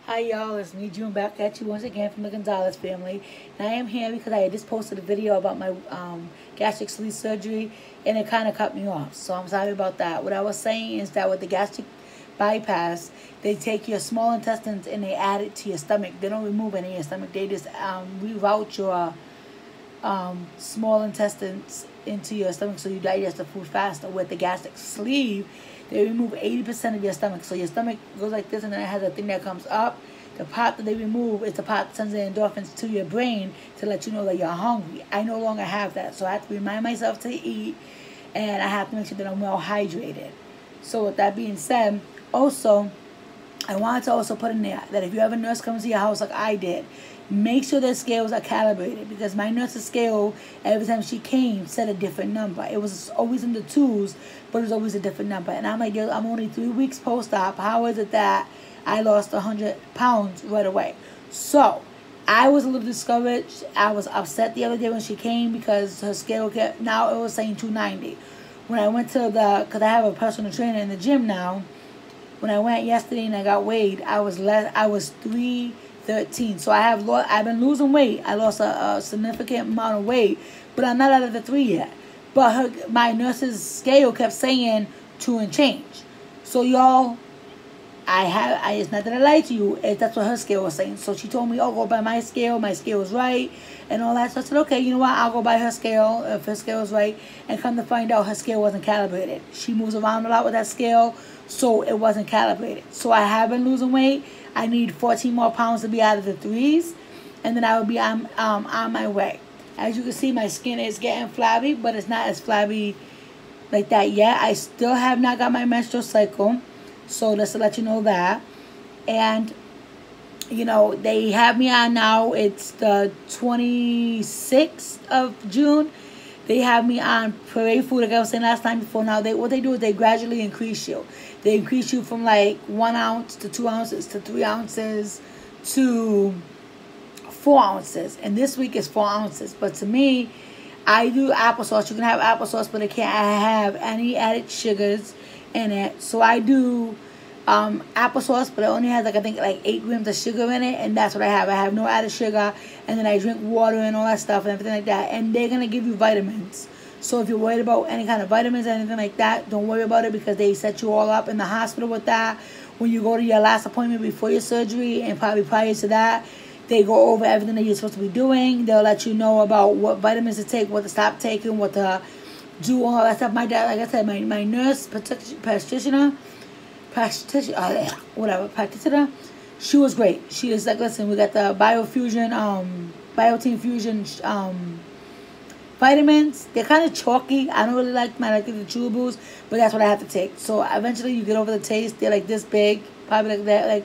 Hi y'all, it's me June back at you once again from the Gonzalez family. And I am here because I had just posted a video about my gastric sleeve surgery and it kind of cut me off. So I'm sorry about that. What I was saying is that with the gastric bypass, they take your small intestines and they add it to your stomach. They don't remove any of your stomach. They just reroute your small intestines into your stomach so you digest the food faster. With the gastric sleeve, they remove 80% of your stomach. So your stomach goes like this, and then it has a thing that comes up. The part that they remove is the part that sends the endorphins to your brain to let you know that you're hungry. I no longer have that, so I have to remind myself to eat, and I have to make sure that I'm well hydrated. So with that being said, also, I wanted to also put in there that if you have a nurse come to your house like I did, make sure their scales are calibrated, because my nurse's scale, every time she came, said a different number. It was always in the twos, but it was always a different number. And I'm like, yo, I'm only 3 weeks post-op. How is it that I lost 100 pounds right away? So I was a little discouraged. I was upset the other day when she came because her scale kept, now it was saying 290. When I went to because I have a personal trainer in the gym now, when I went yesterday and I got weighed, I was 313. So I've been losing weight. I lost a significant amount of weight, but I'm not out of the 3 yet. But my nurse's scale kept saying 2 and change. So y'all, it's not that I lied to you. That's what her scale was saying. So she told me, oh, go by my scale. My scale is right and all that. So I said, okay, you know what? I'll go by her scale if her scale is right. And come to find out, her scale wasn't calibrated. She moves around a lot with that scale, so it wasn't calibrated. So I have been losing weight. I need 14 more pounds to be out of the 3s, and then I will be on my way. As you can see, my skin is getting flabby, but it's not as flabby like that yet. I still have not got my menstrual cycle, so just to let you know that. And you know, they have me on now. It's the 26th of June. They have me on parade food, like I was saying last time before. Now, what they do is they gradually increase you. They increase you from like 1 ounce to 2 ounces to 3 ounces to 4 ounces. And this week is 4 ounces. But to me, I do applesauce. You can have applesauce, but it can't have any added sugars in it. So I do applesauce, but it only has like, I think, like 8 grams of sugar in it, and that's what I have. I have no added sugar, and then I drink water and all that stuff and everything like that. And they're gonna give you vitamins. So if you're worried about any kind of vitamins or anything like that, don't worry about it, because they set you all up in the hospital with that. When you go to your last appointment before your surgery, and probably prior to that, they go over everything that you're supposed to be doing. They'll let you know about what vitamins to take, what to stop taking, what to do, all that stuff. My dad, like I said, my nurse practitioner, she was great. She is like, listen, we got the biotin fusion vitamins. They're kind of chalky. I don't really like the chewables, but that's what I have to take. So eventually you get over the taste. They're like this big, probably like that, like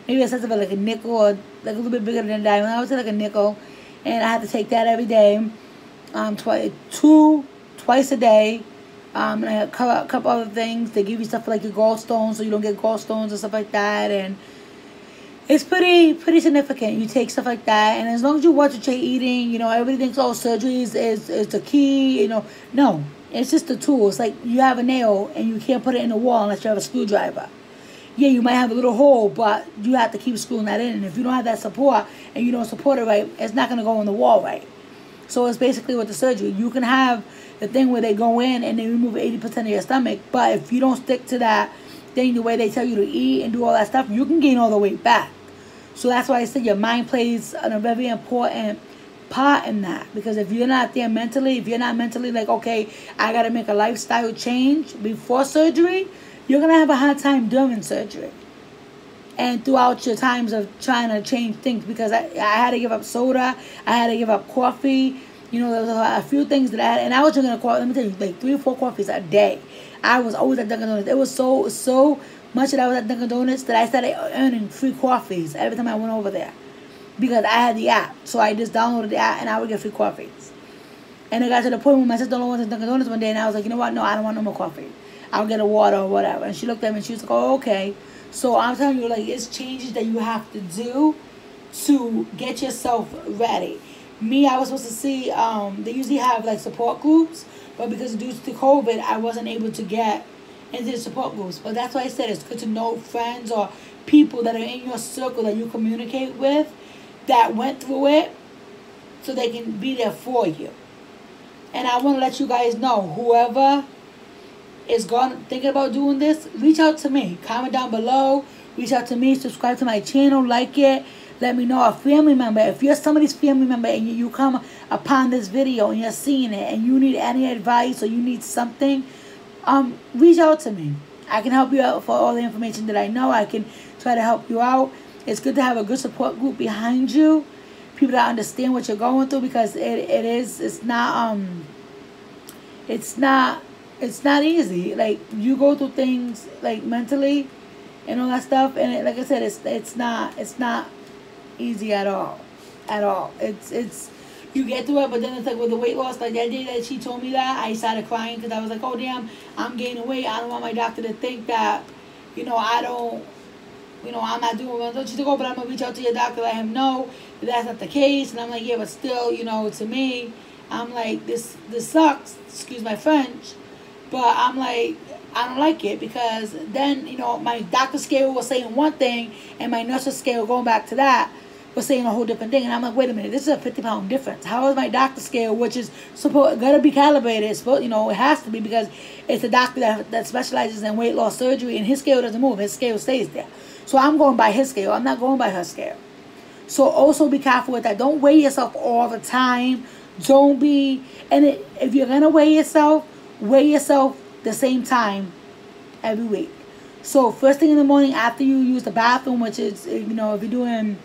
maybe a sense of it like a nickel, or like a little bit bigger than a diamond. I would say like a nickel, and I have to take that every day, twice a day. And I have a couple other things. They give you stuff for like your gallstones, so you don't get gallstones and stuff like that. And it's pretty significant. You take stuff like that, and as long as you watch what you're eating, you know, everybody thinks, oh, surgery is the key, you know. No, it's just a tool. It's like you have a nail, and you can't put it in the wall unless you have a screwdriver. Yeah, you might have a little hole, but you have to keep screwing that in. And if you don't have that support, and you don't support it right, it's not going to go in the wall right. So it's basically with the surgery. You can have the thing where they go in and they remove 80% of your stomach, but if you don't stick to that thing the way they tell you to eat and do all that stuff, you can gain all the weight back. So that's why I said your mind plays a very important part in that, because if you're not there mentally, if you're not mentally like, okay, I got to make a lifestyle change before surgery, you're going to have a hard time during surgery and throughout your times of trying to change things, because I had to give up soda, I had to give up coffee. You know, there was a few things that I had, and I was drinking a coffee, let me tell you, like 3 or 4 coffees a day. I was always at Dunkin' Donuts. It was so much that I was at Dunkin' Donuts that I started earning free coffees every time I went over there, because I had the app. So I just downloaded the app, and I would get free coffees. And it got to the point where my sister went to Dunkin' Donuts one day, and I was like, you know what? No, I don't want no more coffee. I'll get a water or whatever. And she looked at me, and she was like, oh, okay. So I'm telling you, like, it's changes that you have to do to get yourself ready. Me, I was supposed to see, they usually have like support groups, but because due to COVID, I wasn't able to get into the support groups. But that's why I said it's good to know friends or people that are in your circle that you communicate with that went through it, so they can be there for you. And I want to let you guys know, whoever is thinking about doing this, reach out to me. Comment down below. Reach out to me. Subscribe to my channel. Like it. Let me know. A family member. If you're somebody's family member and you come upon this video and you're seeing it and you need any advice or you need something, reach out to me. I can help you out for all the information that I know. I can try to help you out. It's good to have a good support group behind you. People that understand what you're going through, because it's not easy. Like, you go through things like mentally and all that stuff, and like I said, it's not easy at all. It's you get through it, but then it's like with the weight loss. Like that day that she told me that, I started crying because I was like, oh damn, I'm gaining weight. I don't want my doctor to think that, I'm not doing well. She's like, oh, but I'm gonna reach out to your doctor, let him know that that's not the case. And I'm like, yeah, but still, to me, I'm like, this sucks. Excuse my French, but I'm like, I don't like it, because then, my doctor scale was saying one thing and my nurse's scale, going back to that, was saying a whole different thing. And I'm like, wait a minute, this is a 50-pound difference. How is my doctor scale, which is gotta be calibrated, it has to be, because it's a doctor that specializes in weight loss surgery, and his scale doesn't move, his scale stays there. So I'm going by his scale, I'm not going by her scale. So also be careful with that. Don't weigh yourself all the time. If you're gonna weigh yourself the same time every week. So first thing in the morning after you use the bathroom, which is, if you're doing,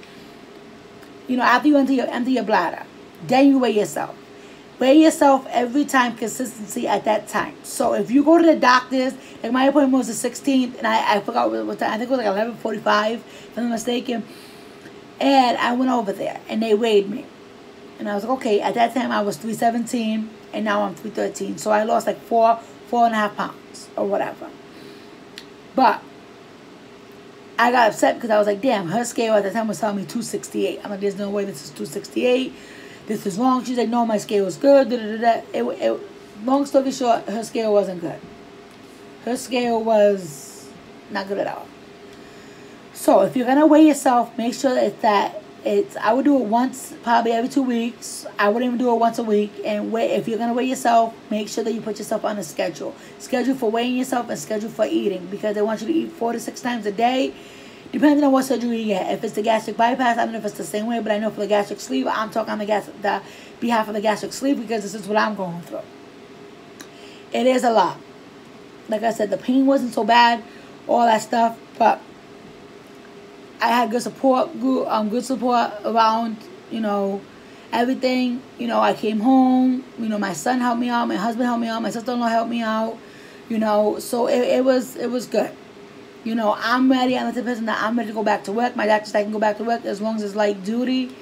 after you empty your bladder, then you weigh yourself. Weigh yourself every time, consistency at that time. So if you go to the doctor's, like my appointment was the 16th, and I forgot what time, I think it was like 11:45, if I'm not mistaken. And I went over there, and they weighed me. And I was like, okay, at that time I was 317, and now I'm 313. So I lost like 4.5 pounds, or whatever. But I got upset because I was like, damn, her scale at the time was telling me 268. I'm like, there's no way this is 268. This is wrong. She's like, no, my scale was good. Long story short, her scale wasn't good. Her scale was not good at all. So if you're going to weigh yourself, make sure I would do it once, probably every 2 weeks. I wouldn't even do it once a week. And if you're going to weigh yourself, make sure that you put yourself on a schedule. Schedule for weighing yourself and schedule for eating, because they want you to eat 4 to 6 times a day, depending on what surgery you get. If it's the gastric bypass, I don't know if it's the same way, but I know for the gastric sleeve, I'm talking on the behalf of the gastric sleeve, because this is what I'm going through. It is a lot. Like I said, the pain wasn't so bad, all that stuff, but I had good support around, everything. I came home, my son helped me out, my husband helped me out, my sister-in-law helped me out, so it was good. I'm ready. I'm the person that I'm ready to go back to work. My doctor said I can go back to work as long as it's light duty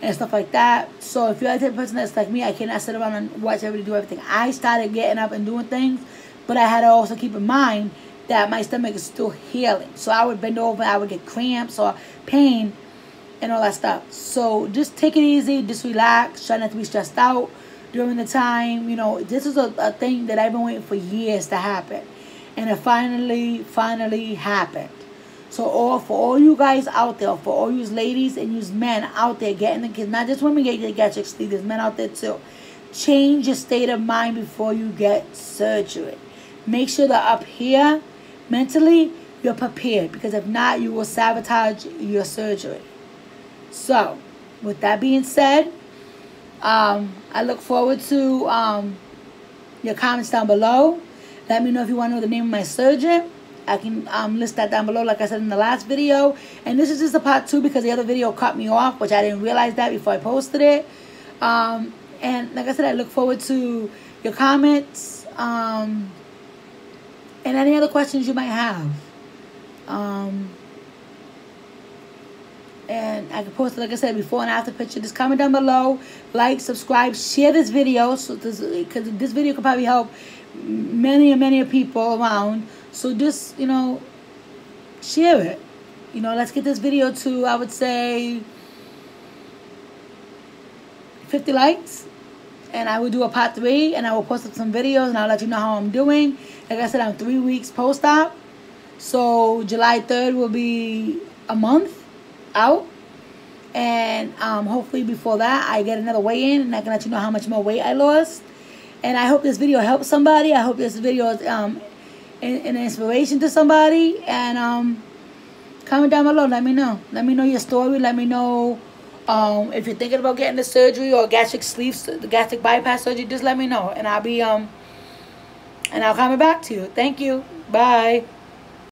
and stuff like that. So if you're the type of person that's like me, I cannot sit around and watch everybody do everything. I started getting up and doing things, but I had to also keep in mind that my stomach is still healing. So I would bend over, I would get cramps or pain and all that stuff. So just take it easy, just relax, try not to be stressed out during the time. This is a thing that I've been waiting for years to happen. And it finally happened. So for all you guys out there, for all you ladies and you men out there getting the kids, not just women get the gastric sleeve, there's men out there too. Change your state of mind before you get surgery. Make sure that up here, mentally, you're prepared, because if not, you will sabotage your surgery. So, with that being said, I look forward to your comments down below. Let me know if you want to know the name of my surgeon. I can list that down below, like I said in the last video. And this is just a part 2, because the other video cut me off, which I didn't realize that before I posted it. And like I said, I look forward to your comments. And any other questions you might have. And I can post it, like I said, before and after picture. Just comment down below, like, subscribe, share this video, because this video could probably help many people around. So just, share it. Let's get this video to, I would say, 50 likes. And I will do a part 3, and I will post up some videos, and I'll let you know how I'm doing. Like I said, I'm 3 weeks post-op. So July 3rd will be a month out. And hopefully before that, I get another weigh-in, and I can let you know how much more weight I lost. And I hope this video helps somebody. I hope this video is an inspiration to somebody. And comment down below. Let me know. Let me know your story. Let me know if you're thinking about getting the surgery or the gastric bypass surgery. Just let me know, and I'll comment back to you. Thank you. Bye.